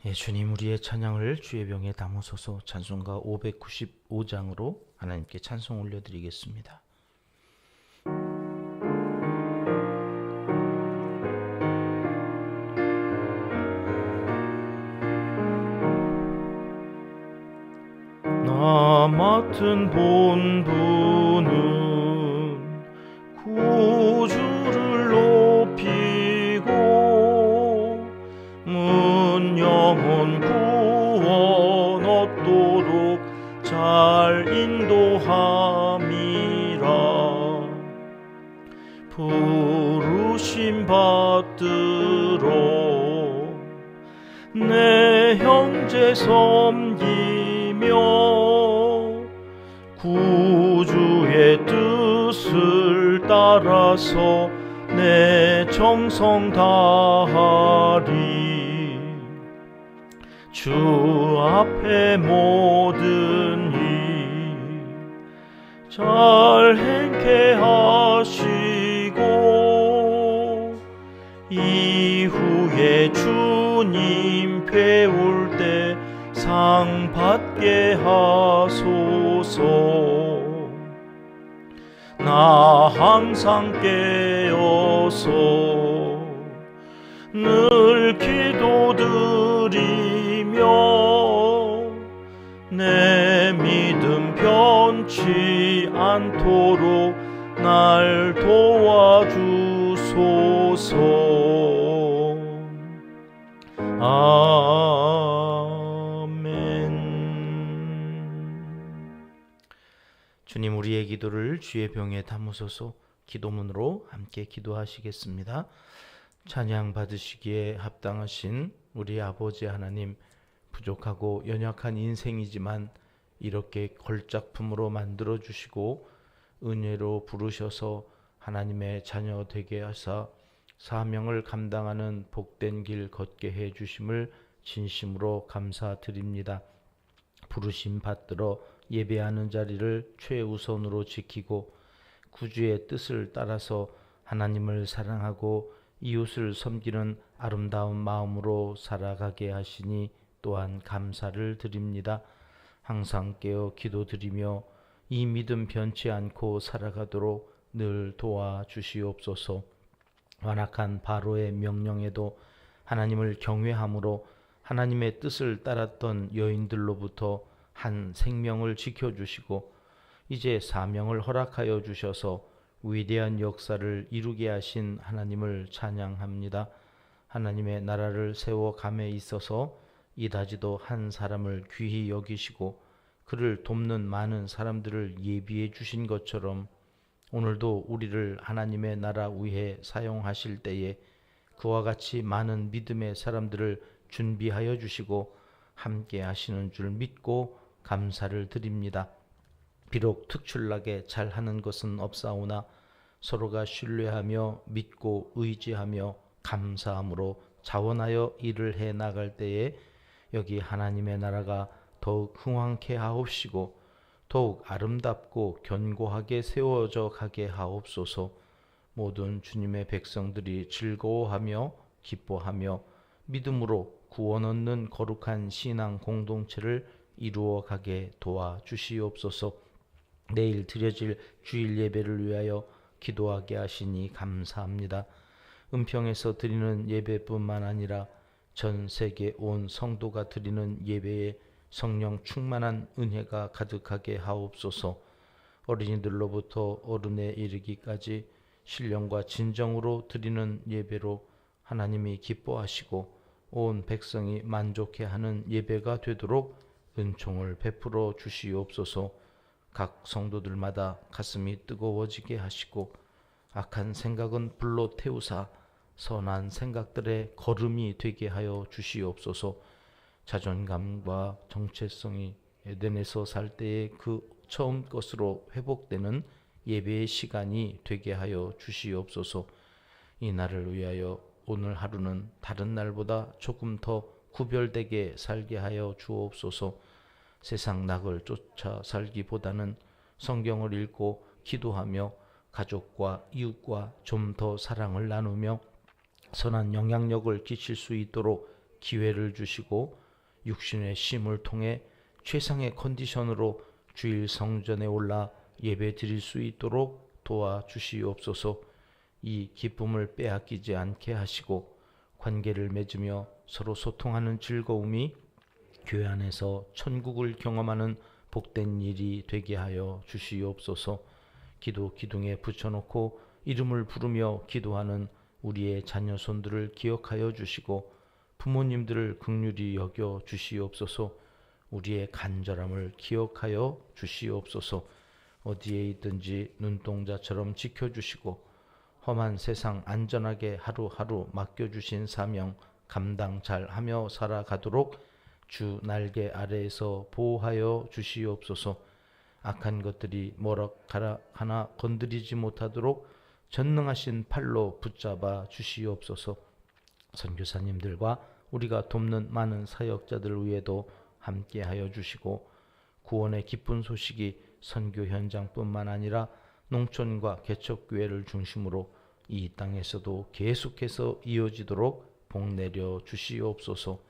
예, 주님 우리의 찬양을 주의 병에 담으소서. 찬송가 595장으로 하나님께 찬송 올려드리겠습니다. 나 맡은 본분은 구주를 높이고 문 영혼 구원 얻도록 잘 인도함이라. 부르심 받들어 내 형제 섬기며 구주의 뜻을 따라서 내 정성 다하리. 주 앞에 모든 일 잘 행케 하시고 이후에 주님 배울 때 상 받게 하소서. 나 항상 깨어서 늘 기도드리며 내 믿음 변치 않도록 날 도와주소서. 주님 우리의 기도를 주의 병에 담으소서. 기도문으로 함께 기도하시겠습니다. 찬양 받으시기에 합당하신 우리 아버지 하나님, 부족하고 연약한 인생이지만 이렇게 걸작품으로 만들어 주시고 은혜로 부르셔서 하나님의 자녀 되게 하사 사명을 감당하는 복된 길 걷게 해 주심을 진심으로 감사드립니다. 부르심 받들어 예배하는 자리를 최우선으로 지키고 구주의 뜻을 따라서 하나님을 사랑하고 이웃을 섬기는 아름다운 마음으로 살아가게 하시니 또한 감사를 드립니다. 항상 깨어 기도드리며 이 믿음 변치 않고 살아가도록 늘 도와주시옵소서. 완악한 바로의 명령에도 하나님을 경외함으로 하나님의 뜻을 따랐던 여인들로부터 한 생명을 지켜주시고 이제 사명을 허락하여 주셔서 위대한 역사를 이루게 하신 하나님을 찬양합니다. 하나님의 나라를 세워감에 있어서 이다지도 한 사람을 귀히 여기시고 그를 돕는 많은 사람들을 예비해 주신 것처럼 오늘도 우리를 하나님의 나라 위해 사용하실 때에 그와 같이 많은 믿음의 사람들을 준비하여 주시고 함께 하시는 줄 믿고 감사를 드립니다. 비록 특출나게 잘하는 것은 없사오나 서로가 신뢰하며 믿고 의지하며 감사함으로 자원하여 일을 해 나갈 때에 여기 하나님의 나라가 더욱 흥왕케 하옵시고 더욱 아름답고 견고하게 세워져 가게 하옵소서. 모든 주님의 백성들이 즐거워하며 기뻐하며 믿음으로 구원 얻는 거룩한 신앙 공동체를 이루어 가게 도와주시옵소서. 내일 드려질 주일 예배를 위하여 기도하게 하시니 감사합니다. 은평에서 드리는 예배뿐만 아니라 전 세계 온 성도가 드리는 예배에 성령 충만한 은혜가 가득하게 하옵소서. 어린이들로부터 어른에 이르기까지 신령과 진정으로 드리는 예배로 하나님이 기뻐하시고 온 백성이 만족해 하는 예배가 되도록 은총을 베풀어 주시옵소서. 각 성도들마다 가슴이 뜨거워지게 하시고 악한 생각은 불로 태우사 선한 생각들의 걸음이 되게 하여 주시옵소서. 자존감과 정체성이 에덴에서 살 때의 그 처음 것으로 회복되는 예배의 시간이 되게 하여 주시옵소서. 이 날을 위하여 오늘 하루는 다른 날보다 조금 더 구별되게 살게 하여 주옵소서. 세상 낙을 쫓아 살기보다는 성경을 읽고 기도하며 가족과 이웃과 좀 더 사랑을 나누며 선한 영향력을 끼칠 수 있도록 기회를 주시고 육신의 쉼을 통해 최상의 컨디션으로 주일 성전에 올라 예배 드릴 수 있도록 도와주시옵소서. 이 기쁨을 빼앗기지 않게 하시고 관계를 맺으며 서로 소통하는 즐거움이 교회 안에서 천국을 경험하는 복된 일이 되게 하여 주시옵소서. 기도 기둥에 붙여놓고 이름을 부르며 기도하는 우리의 자녀 손들을 기억하여 주시고 부모님들을 긍휼히 여겨 주시옵소서. 우리의 간절함을 기억하여 주시옵소서. 어디에 있든지 눈동자처럼 지켜주시고 험한 세상 안전하게 하루하루 맡겨주신 사명 감당 잘하며 살아가도록 주 날개 아래에서 보호하여 주시옵소서. 악한 것들이 뭐럭 하나 건드리지 못하도록 전능하신 팔로 붙잡아 주시옵소서. 선교사님들과 우리가 돕는 많은 사역자들 위에도 함께하여 주시고 구원의 기쁜 소식이 선교 현장뿐만 아니라 농촌과 개척교회를 중심으로 이 땅에서도 계속해서 이어지도록 복 내려 주시옵소서.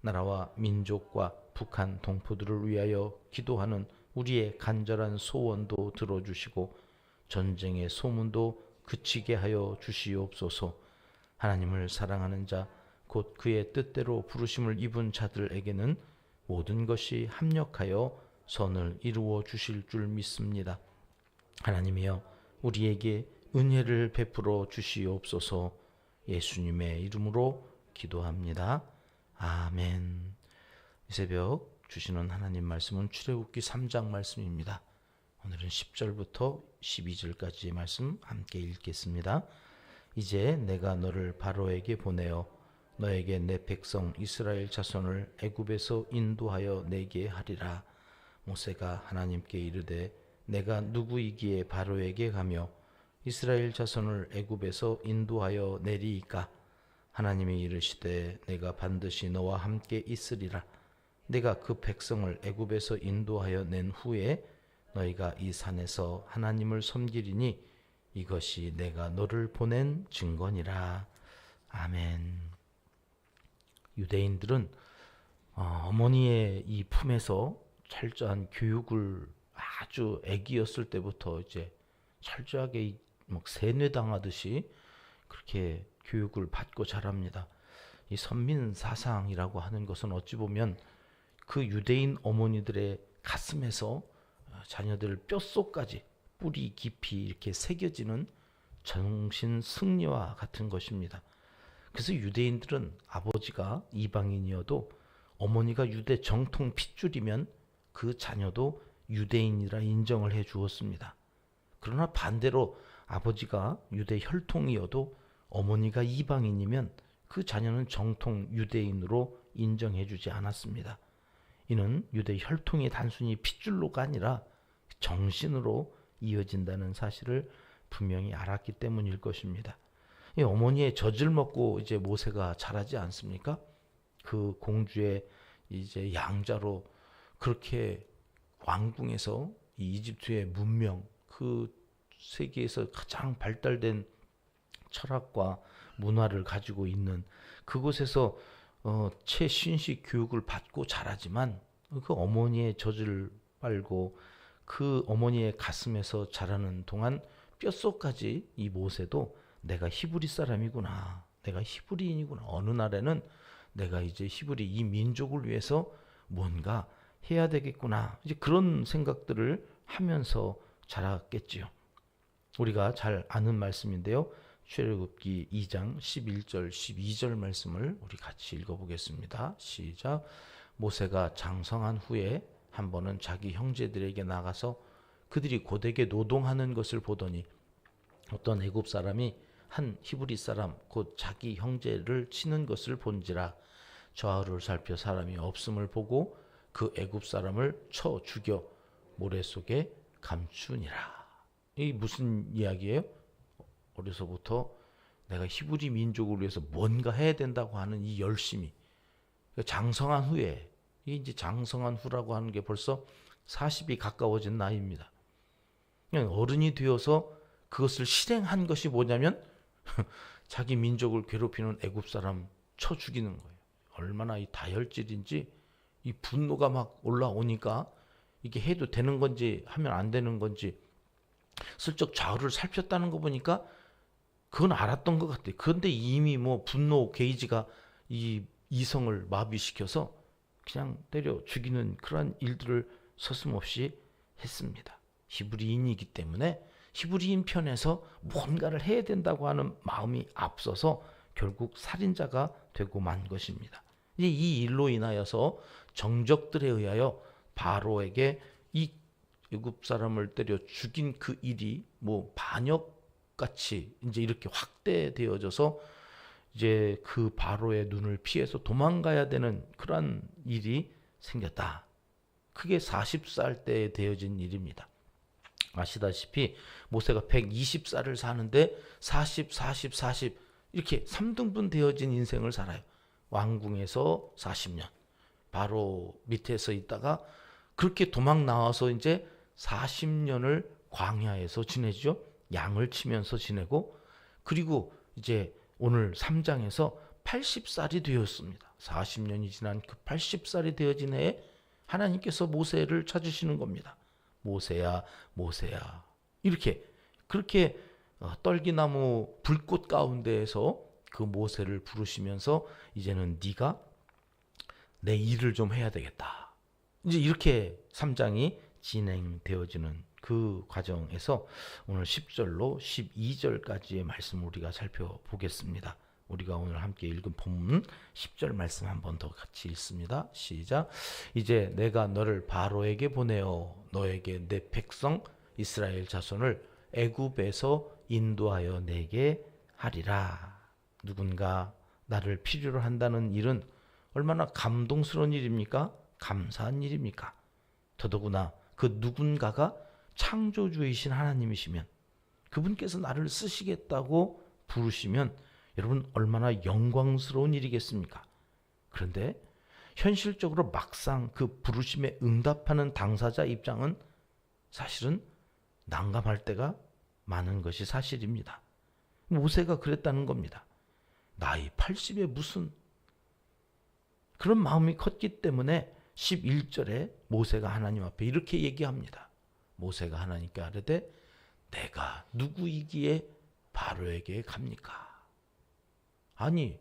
나라와 민족과 북한 동포들을 위하여 기도하는 우리의 간절한 소원도 들어주시고 전쟁의 소문도 그치게 하여 주시옵소서. 하나님을 사랑하는 자 곧 그의 뜻대로 부르심을 입은 자들에게는 모든 것이 합력하여 선을 이루어 주실 줄 믿습니다. 하나님이여 우리에게 은혜를 베풀어 주시옵소서. 예수님의 이름으로 기도합니다. 아멘. 이 새벽 주시는 하나님 말씀은 출애굽기 3장 말씀입니다. 오늘은 10절부터 12절까지의 말씀 함께 읽겠습니다. 이제 내가 너를 바로에게 보내어 너에게 내 백성 이스라엘 자손을 애굽에서 인도하여 내게 하리라. 모세가 하나님께 이르되 내가 누구이기에 바로에게 가며 이스라엘 자손을 애굽에서 인도하여 내리이까? 하나님이 이르시되 내가 반드시 너와 함께 있으리라. 내가 그 백성을 애굽에서 인도하여 낸 후에 너희가 이 산에서 하나님을 섬기리니 이것이 내가 너를 보낸 증거니라. 아멘. 유대인들은 어머니의 이 품에서 철저한 교육을 아주 아기였을 때부터 이제 철저하게 막 세뇌당하듯이 그렇게 교육을 받고 자랍니다. 이 선민 사상이라고 하는 것은 어찌 보면 그 유대인 어머니들의 가슴에서 자녀들 뼛속까지 뿌리 깊이 이렇게 새겨지는 정신 승리와 같은 것입니다. 그래서 유대인들은 아버지가 이방인이어도 어머니가 유대 정통 핏줄이면 그 자녀도 유대인이라 인정을 해 주었습니다. 그러나 반대로 아버지가 유대 혈통이어도 어머니가 이방인이면 그 자녀는 정통 유대인으로 인정해 주지 않았습니다. 이는 유대 혈통이 단순히 핏줄로가 아니라 정신으로 이어진다는 사실을 분명히 알았기 때문일 것입니다. 이 어머니의 젖을 먹고 이제 모세가 자라지 않습니까? 그 공주의 이제 양자로 그렇게 왕궁에서 이 이집트의 문명, 그 세계에서 가장 발달된 철학과 문화를 가지고 있는 그곳에서 최신식 교육을 받고 자라지만 그 어머니의 젖을 빨고 그 어머니의 가슴에서 자라는 동안 뼛속까지 이 모세도 내가 히브리 사람이구나, 내가 히브리인이구나, 어느 날에는 내가 이제 히브리 이 민족을 위해서 뭔가 해야 되겠구나, 이제 그런 생각들을 하면서 자랐겠지요. 우리가 잘 아는 말씀인데요. 출애굽기 2장 11절 12절 말씀을 우리 같이 읽어보겠습니다. 시작. 모세가 장성한 후에 한 번은 자기 형제들에게 나가서 그들이 고되게 노동하는 것을 보더니 어떤 애굽 사람이 한 히브리 사람 곧 자기 형제를 치는 것을 본지라. 좌우를 살펴 사람이 없음을 보고 그 애굽 사람을 쳐 죽여 모래 속에 감추니라. 이 무슨 이야기예요? 어려서부터 내가 히브리 민족을 위해서 뭔가 해야 된다고 하는 이 열심이 장성한 후에, 이게 이제 장성한 후라고 하는 게 벌써 40이 가까워진 나이입니다. 그냥 어른이 되어서 그것을 실행한 것이 뭐냐면 자기 민족을 괴롭히는 애굽 사람 쳐 죽이는 거예요. 얼마나 이 다혈질인지 이 분노가 막 올라오니까 이게 해도 되는 건지 하면 안 되는 건지 슬쩍 좌우를 살폈다는 거 보니까 그건 알았던 것 같아요. 그런데 이미 뭐 분노 게이지가 이 이성을 마비시켜서 그냥 때려 죽이는 그런 일들을 서슴없이 했습니다. 히브리인이기 때문에 히브리인 편에서 뭔가를 해야 된다고 하는 마음이 앞서서 결국 살인자가 되고 만 것입니다. 이제 이 일로 인하여서 정적들에 의하여 바로에게 이 애굽 사람을 때려 죽인 그 일이 뭐 반역같이 이제 이렇게 확대되어져서 이제 그 바로의 눈을 피해서 도망가야 되는 그런 일이 생겼다. 그게 40살 때 되어진 일입니다. 아시다시피 모세가 120살을 사는데 40, 40, 40 이렇게 3등분 되어진 인생을 살아요. 왕궁에서 40년, 바로 밑에서 있다가 그렇게 도망 나와서 이제 40년을 광야에서 지내죠. 양을 치면서 지내고, 그리고 이제 오늘 3장에서 80살이 되었습니다. 40년이 지난 그 80살이 되어진 해에 하나님께서 모세를 찾으시는 겁니다. 모세야, 모세야. 이렇게 그렇게 떨기나무 불꽃 가운데에서 그 모세를 부르시면서 이제는 네가 내 일을 좀 해야 되겠다. 이제 이렇게 3장이 진행되어지는 그 과정에서 오늘 10절로 12절까지의 말씀을 우리가 살펴보겠습니다. 우리가 오늘 함께 읽은 본문 10절 말씀 한 번 더 같이 읽습니다. 시작. 이제 내가 너를 바로에게 보내어 너에게 내 백성 이스라엘 자손을 애굽에서 인도하여 내게 하리라. 누군가 나를 필요로 한다는 일은 얼마나 감동스러운 일입니까? 감사한 일입니까? 더더구나 그 누군가가 창조주이신 하나님이시면, 그분께서 나를 쓰시겠다고 부르시면 여러분 얼마나 영광스러운 일이겠습니까? 그런데 현실적으로 막상 그 부르심에 응답하는 당사자 입장은 사실은 난감할 때가 많은 것이 사실입니다. 모세가 그랬다는 겁니다. 나이 80에 무슨, 그런 마음이 컸기 때문에 11절에 모세가 하나님 앞에 이렇게 얘기합니다. 모세가 하나님께 아뢰되 내가 누구이기에 바로에게 갑니까? 아니,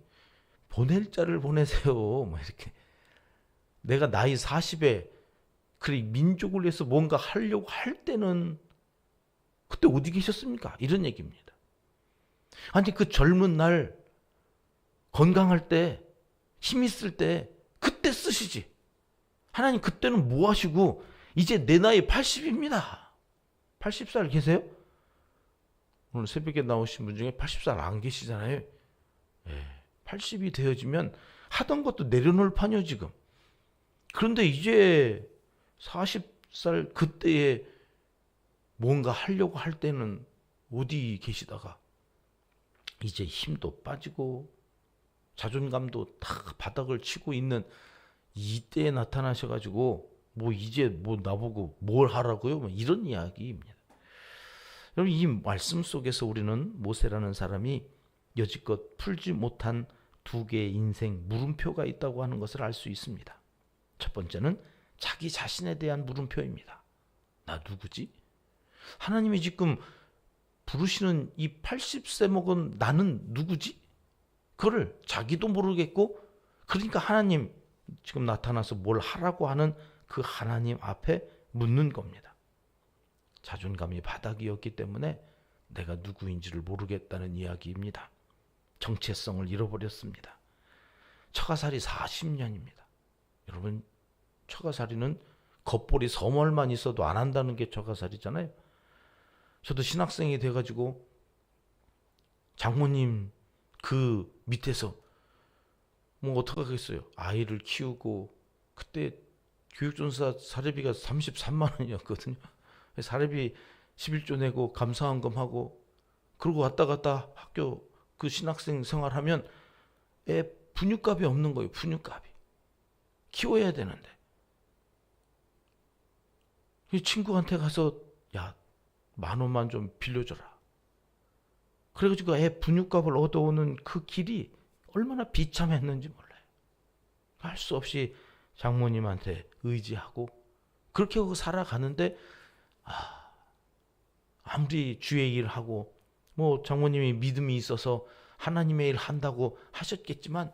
보낼 자를 보내세요. 뭐 이렇게. 내가 나이 40에 그래 민족을 위해서 뭔가 하려고 할 때는 그때 어디 계셨습니까? 이런 얘기입니다. 아니, 그 젊은 날 건강할 때 힘 있을 때 그때 쓰시지. 하나님 그때는 뭐 하시고 이제 내 나이 80입니다. 80살 계세요? 오늘 새벽에 나오신 분 중에 80살 안 계시잖아요. 80이 되어지면 하던 것도 내려놓을 판이요 지금. 그런데 이제 40살 그때에 뭔가 하려고 할 때는 어디 계시다가 이제 힘도 빠지고 자존감도 다 바닥을 치고 있는 이때에 나타나셔가지고 뭐 이제 뭐 나보고 뭘 하라고요? 뭐 이런 이야기입니다. 여러분, 이 말씀 속에서 우리는 모세라는 사람이 여지껏 풀지 못한 두 개의 인생 물음표가 있다고 하는 것을 알 수 있습니다. 첫 번째는 자기 자신에 대한 물음표입니다. 나 누구지? 하나님이 지금 부르시는 이 80세 먹은 나는 누구지? 그걸 자기도 모르겠고, 그러니까 하나님 지금 나타나서 뭘 하라고 하는 그 하나님 앞에 묻는 겁니다. 자존감이 바닥이었기 때문에 내가 누구인지를 모르겠다는 이야기입니다. 정체성을 잃어버렸습니다. 처가살이 40년입니다. 여러분, 처가살이는 겉볼이 서멀만 있어도 안 한다는 게 처가살이잖아요. 저도 신학생이 돼가지고 장모님 그 밑에서 뭐 어떡하겠어요. 아이를 키우고 그때 교육전사 사례비가 33만 원이었거든요. 사례비 11조 내고 감사헌금 하고 그러고 왔다 갔다 학교 그 신학생 생활하면 애 분유값이 없는 거예요. 분유값이. 키워야 되는데. 친구한테 가서 야, 10,000원만 좀 빌려줘라. 그래가지고 애 분유값을 얻어오는 그 길이 얼마나 비참했는지 몰라요. 할 수 없이 장모님한테 의지하고 그렇게 하고 살아가는데, 아무리 주의 일을 하고 뭐 장모님이 믿음이 있어서 하나님의 일 한다고 하셨겠지만,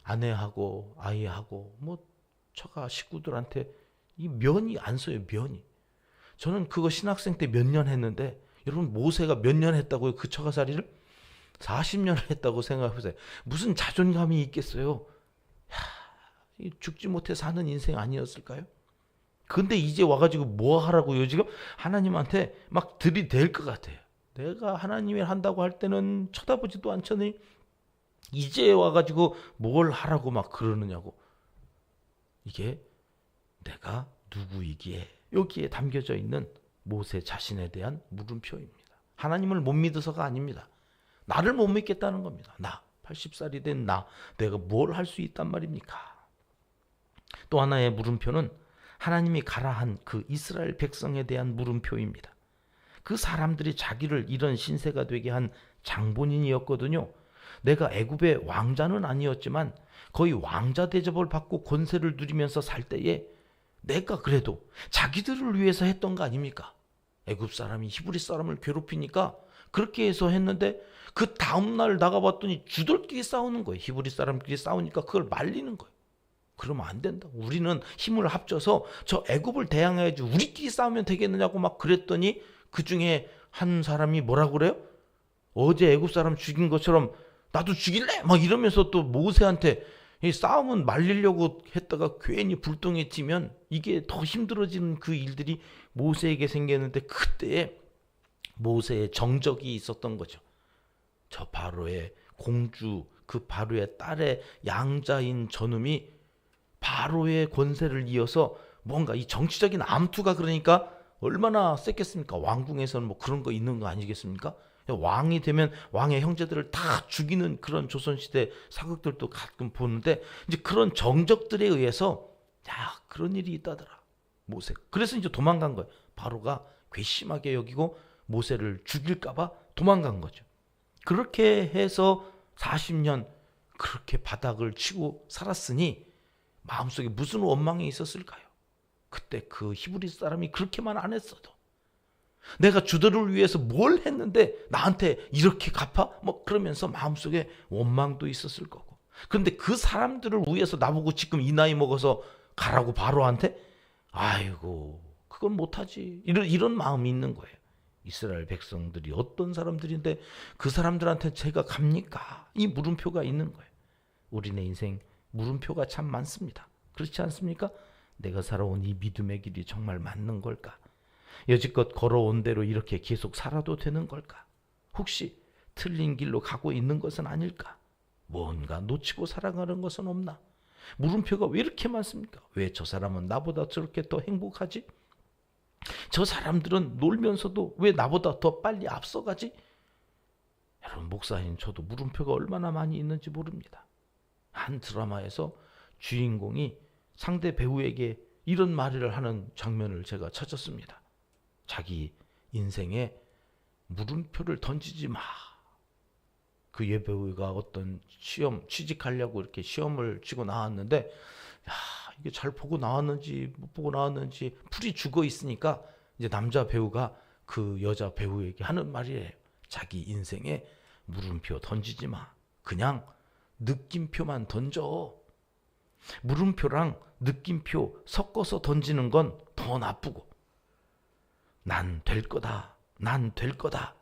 아내하고 아이하고 뭐 처가 식구들한테 이 면이 안 서요. 면이. 저는 그거 신학생 때 몇 년 했는데, 여러분 모세가 몇 년 했다고요? 그 처가살이를 40년을 했다고 생각해보세요. 무슨 자존감이 있겠어요? 죽지 못해 사는 인생 아니었을까요? 근데 이제 와가지고 뭐 하라고요? 지금 하나님한테 막 들이댈 것 같아요. 내가 하나님이 한다고 할 때는 쳐다보지도 않더니 이제 와가지고 뭘 하라고 막 그러느냐고. 이게 내가 누구이기에, 여기에 담겨져 있는 모세 자신에 대한 물음표입니다. 하나님을 못 믿어서가 아닙니다. 나를 못 믿겠다는 겁니다. 나 80살이 된 내가 뭘 할 수 있단 말입니까? 또 하나의 물음표는 하나님이 가라 한 그 이스라엘 백성에 대한 물음표입니다. 그 사람들이 자기를 이런 신세가 되게 한 장본인이었거든요. 내가 애굽의 왕자는 아니었지만 거의 왕자 대접을 받고 권세를 누리면서 살 때에 내가 그래도 자기들을 위해서 했던 거 아닙니까? 애굽 사람이 히브리 사람을 괴롭히니까 그렇게 해서 했는데, 그 다음날 나가봤더니 주들끼리 싸우는 거예요. 히브리 사람끼리 싸우니까 그걸 말리는 거예요. 그러면 안 된다. 우리는 힘을 합쳐서 저 애굽을 대항해야지 우리끼리 싸우면 되겠느냐고 막 그랬더니, 그 중에 한 사람이 뭐라고 그래요? 어제 애굽 사람 죽인 것처럼 나도 죽일래? 막 이러면서 또 모세한테 이 싸움은 말리려고 했다가 괜히 불똥에 튀면 이게 더 힘들어지는 그 일들이 모세에게 생겼는데, 그때에 모세의 정적이 있었던 거죠. 저 바로의 공주, 그 바로의 딸의 양자인 저놈이 바로의 권세를 이어서 뭔가 이 정치적인 암투가 그러니까 얼마나 셌겠습니까? 왕궁에서는 뭐 그런 거 있는 거 아니겠습니까? 왕이 되면 왕의 형제들을 다 죽이는 그런 조선시대 사극들도 가끔 보는데, 이제 그런 정적들에 의해서 그런 일이 있다더라 모세. 그래서 이제 도망간 거예요. 바로가 괘씸하게 여기고 모세를 죽일까봐 도망간 거죠. 그렇게 해서 40년 그렇게 바닥을 치고 살았으니 마음속에 무슨 원망이 있었을까요? 그때 그 히브리 사람이 그렇게만 안 했어도, 내가 주들을 위해서 뭘 했는데 나한테 이렇게 갚아? 뭐 그러면서 마음속에 원망도 있었을 거고. 그런데 그 사람들을 위해서 나보고 지금 이 나이 먹어서 가라고 바로한테? 아이고 그건 못하지. 이런 마음이 있는 거예요. 이스라엘 백성들이 어떤 사람들인데 그 사람들한테 제가 갑니까? 이 물음표가 있는 거예요. 우리네 인생 물음표가 참 많습니다. 그렇지 않습니까? 내가 살아온 이 믿음의 길이 정말 맞는 걸까? 여지껏 걸어온 대로 이렇게 계속 살아도 되는 걸까? 혹시 틀린 길로 가고 있는 것은 아닐까? 뭔가 놓치고 살아가는 것은 없나? 물음표가 왜 이렇게 많습니까? 왜 저 사람은 나보다 저렇게 더 행복하지? 저 사람들은 놀면서도 왜 나보다 더 빨리 앞서가지? 여러분, 목사인 저도 물음표가 얼마나 많이 있는지 모릅니다. 한 드라마에서 주인공이 상대 배우에게 이런 말을 하는 장면을 제가 찾았습니다. 자기 인생에 물음표를 던지지 마. 그 여배우가 어떤 시험 취직하려고 이렇게 시험을 치고 나왔는데, 이게 잘 보고 나왔는지 못 보고 나왔는지 풀이 죽어 있으니까 이제 남자 배우가 그 여자 배우에게 하는 말이에요. 자기 인생에 물음표 던지지 마. 그냥 느낌표만 던져. 물음표랑 느낌표 섞어서 던지는 건 더 나쁘고, 난 될 거다. 난 될 거다.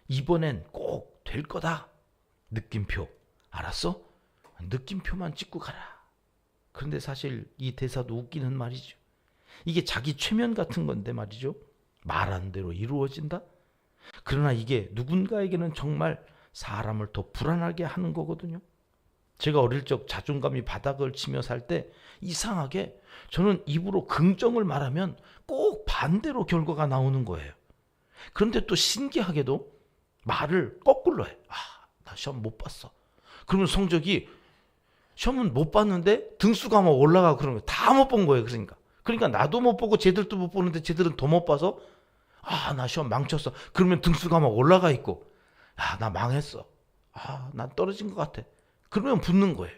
이번엔 꼭 될 거다. 느낌표. 알았어? 느낌표만 찍고 가라. 그런데 사실 이 대사도 웃기는 말이죠. 이게 자기 최면 같은 건데 말이죠. 말한 대로 이루어진다? 그러나 이게 누군가에게는 정말 사람을 더 불안하게 하는 거거든요. 제가 어릴 적 자존감이 바닥을 치며 살 때 이상하게 저는 입으로 긍정을 말하면 꼭 반대로 결과가 나오는 거예요. 그런데 또 신기하게도 말을 거꾸로 해. 나 시험 못 봤어. 그러면 성적이, 시험은 못 봤는데 등수가 막 올라가고 그런 거 다 못 본 거예요. 그러니까 나도 못 보고 쟤들도 못 보는데 쟤들은 더 못 봐서 나 시험 망쳤어. 그러면 등수가 막 올라가 있고, 나 망했어. 난 떨어진 것 같아. 그러면 붙는 거예요.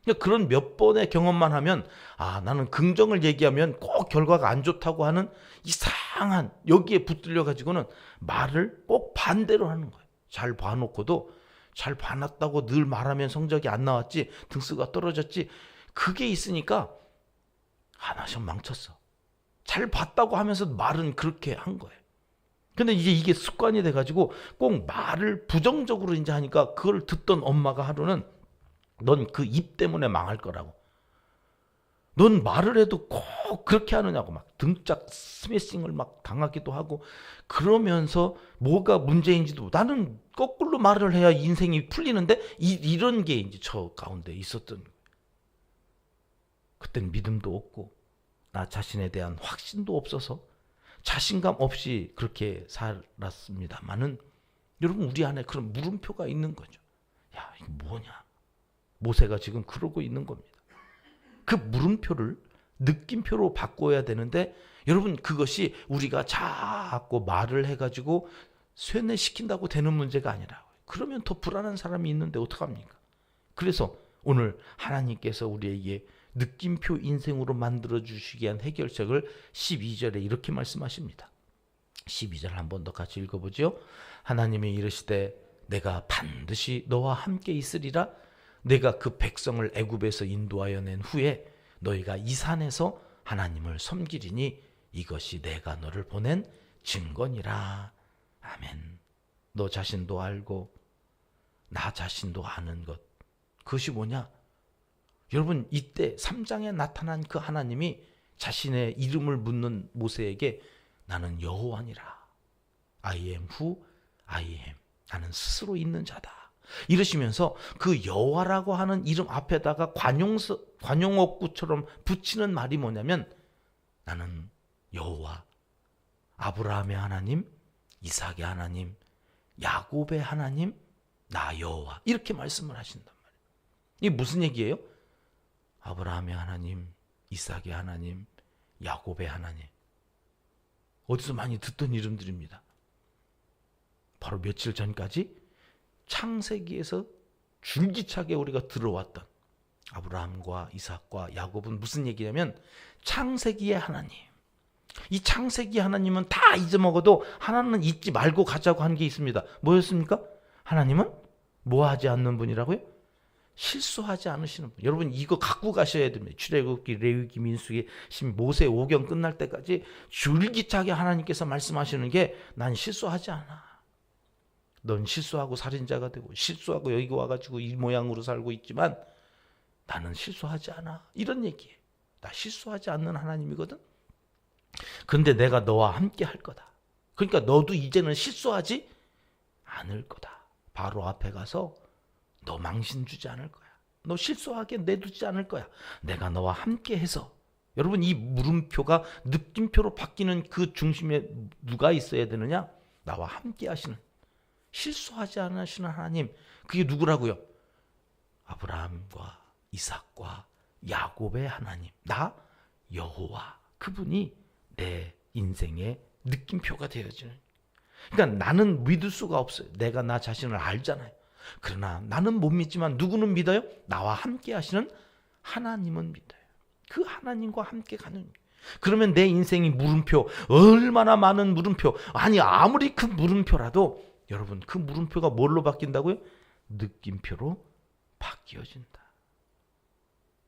그러니까 그런 몇 번의 경험만 하면 나는 긍정을 얘기하면 꼭 결과가 안 좋다고 하는 이상한 여기에 붙들려 가지고는 말을 꼭 반대로 하는 거예요. 잘 봐놓고도 잘 봐놨다고 늘 말하면 성적이 안 나왔지, 등수가 떨어졌지, 그게 있으니까 나 시험 망쳤어. 잘 봤다고 하면서 말은 그렇게 한 거예요. 근데 이제 이게 습관이 돼가지고 꼭 말을 부정적으로 이제 하니까 그걸 듣던 엄마가 하루는 넌 그 입 때문에 망할 거라고. 넌 말을 해도 꼭 그렇게 하느냐고 막 등짝 스매싱을 막 당하기도 하고 그러면서 뭐가 문제인지도 나는 거꾸로 말을 해야 인생이 풀리는데 이런 게 이제 저 가운데 있었던 거예요. 그땐 믿음도 없고 나 자신에 대한 확신도 없어서 자신감 없이 그렇게 살았습니다만은 여러분 우리 안에 그런 물음표가 있는 거죠. 야, 이게 뭐냐? 모세가 지금 그러고 있는 겁니다. 그 물음표를 느낌표로 바꿔야 되는데 여러분 그것이 우리가 자꾸 말을 해가지고 쇠뇌시킨다고 되는 문제가 아니라 그러면 더 불안한 사람이 있는데 어떡합니까? 그래서 오늘 하나님께서 우리에게 느낌표 인생으로 만들어주시기 위한 해결책을 12절에 이렇게 말씀하십니다. 12절 한 번 더 같이 읽어보죠. 하나님이 이르시되 내가 반드시 너와 함께 있으리라. 내가 그 백성을 애굽에서 인도하여 낸 후에 너희가 이 산에서 하나님을 섬기리니 이것이 내가 너를 보낸 증거니라. 아멘. 너 자신도 알고 나 자신도 아는 것, 그것이 뭐냐? 여러분 이때 3장에 나타난 그 하나님이 자신의 이름을 묻는 모세에게 나는 여호와니라. I am who I am. 나는 스스로 있는 자다. 이러시면서 그 여호와라고 하는 이름 앞에다가 관용어구처럼 붙이는 말이 뭐냐면 나는 여호와, 아브라함의 하나님, 이삭의 하나님, 야곱의 하나님, 나 여호와, 이렇게 말씀을 하신단 말이에요. 이게 무슨 얘기예요? 아브라함의 하나님, 이삭의 하나님, 야곱의 하나님. 어디서 많이 듣던 이름들입니다. 바로 며칠 전까지 창세기에서 줄기차게 우리가 들어왔던 아브라함과 이삭과 야곱은 무슨 얘기냐면 창세기의 하나님. 이 창세기 하나님은 다 잊어먹어도 하나님은 잊지 말고 가자고 한 게 있습니다. 뭐였습니까? 하나님은 뭐 하지 않는 분이라고요? 실수하지 않으시는 분. 여러분 이거 갖고 가셔야 됩니다. 출애굽기, 레위기, 민수기, 모세 오경 끝날 때까지 줄기차게 하나님께서 말씀하시는 게 난 실수하지 않아. 넌 실수하고 살인자가 되고 실수하고 여기 와가지고 이 모양으로 살고 있지만 나는 실수하지 않아. 이런 얘기예요. 나 실수하지 않는 하나님이거든. 그런데 내가 너와 함께 할 거다. 그러니까 너도 이제는 실수하지 않을 거다. 바로 앞에 가서 너 망신 주지 않을 거야. 너 실수하게 내두지 않을 거야. 내가 너와 함께 해서. 여러분 이 물음표가 느낌표로 바뀌는 그 중심에 누가 있어야 되느냐? 나와 함께 하시는, 실수하지 않으시는 하나님. 그게 누구라고요? 아브라함과 이삭과 야곱의 하나님, 나 여호와. 그분이 내 인생의 느낌표가 되어지는. 그러니까 나는 믿을 수가 없어요. 내가 나 자신을 알잖아요. 그러나 나는 못 믿지만 누구는 믿어요? 나와 함께 하시는 하나님은 믿어요. 그 하나님과 함께 가는. 그러면 내 인생이 물음표, 얼마나 많은 물음표, 아니 아무리 큰 물음표라도 여러분 그 물음표가 뭘로 바뀐다고요? 느낌표로 바뀌어진다.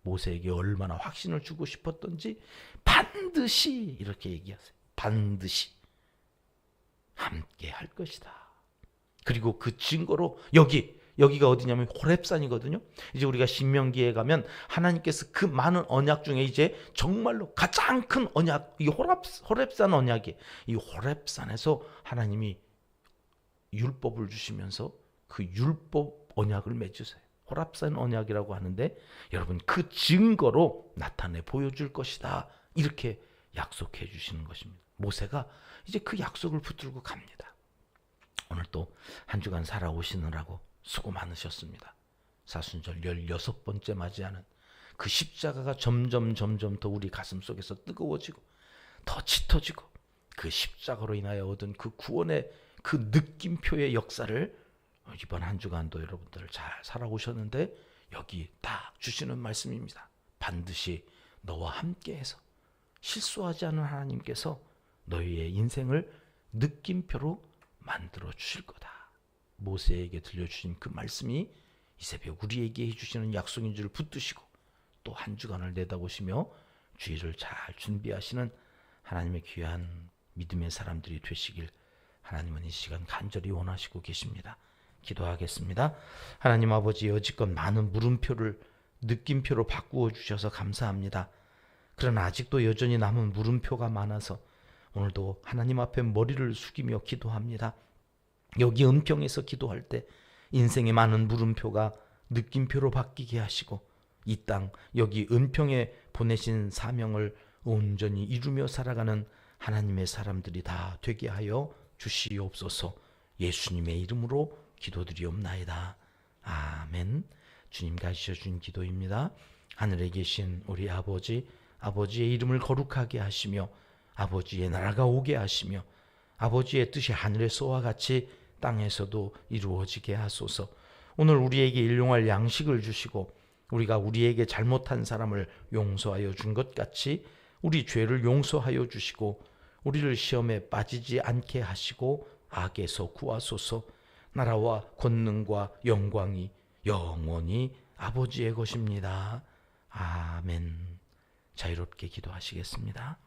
모세에게 얼마나 확신을 주고 싶었던지 반드시 이렇게 얘기하세요. 반드시 함께 할 것이다. 그리고 그 증거로 여기가 어디냐면 호렙산이거든요. 이제 우리가 신명기에 가면 하나님께서 그 많은 언약 중에 이제 정말로 가장 큰 언약, 이 호렙산 언약이, 이 호렙산에서 하나님이 율법을 주시면서 그 율법 언약을 맺으세요. 호렙산 언약이라고 하는데 여러분 그 증거로 나타내 보여줄 것이다. 이렇게 약속해 주시는 것입니다. 모세가 이제 그 약속을 붙들고 갑니다. 오늘 또 한 주간 살아오시느라고 수고 많으셨습니다. 사순절 16번째 맞이하는 그 십자가가 점점 더 우리 가슴 속에서 뜨거워지고 더 짙어지고 그 십자가로 인하여 얻은 그 구원의 그 느낌표의 역사를 이번 한 주간도 여러분들 잘 살아오셨는데 여기 딱 주시는 말씀입니다. 반드시 너와 함께해서 실수하지 않은 하나님께서 너희의 인생을 느낌표로 만들어 주실 거다. 모세에게 들려주신 그 말씀이 이 새벽 우리에게 해주시는 약속인 줄 붙드시고 또 한 주간을 내다보시며 주의를 잘 준비하시는 하나님의 귀한 믿음의 사람들이 되시길 하나님은 이 시간 간절히 원하시고 계십니다. 기도하겠습니다. 하나님 아버지, 여지껏 많은 물음표를 느낌표로 바꾸어 주셔서 감사합니다. 그러나 아직도 여전히 남은 물음표가 많아서 오늘도 하나님 앞에 머리를 숙이며 기도합니다. 여기 은평에서 기도할 때 인생의 많은 물음표가 느낌표로 바뀌게 하시고 이 땅 여기 은평에 보내신 사명을 온전히 이루며 살아가는 하나님의 사람들이 다 되게 하여 주시옵소서. 예수님의 이름으로 기도드리옵나이다. 아멘. 주님 가르쳐 준 기도입니다. 하늘에 계신 우리 아버지, 아버지의 이름을 거룩하게 하시며 아버지의 나라가 오게 하시며 아버지의 뜻이 하늘에서와 같이 땅에서도 이루어지게 하소서. 오늘 우리에게 일용할 양식을 주시고 우리가 우리에게 잘못한 사람을 용서하여 준 것 같이 우리 죄를 용서하여 주시고 우리를 시험에 빠지지 않게 하시고 악에서 구하소서. 나라와 권능과 영광이 영원히 아버지의 것입니다. 아멘. 자유롭게 기도하시겠습니다.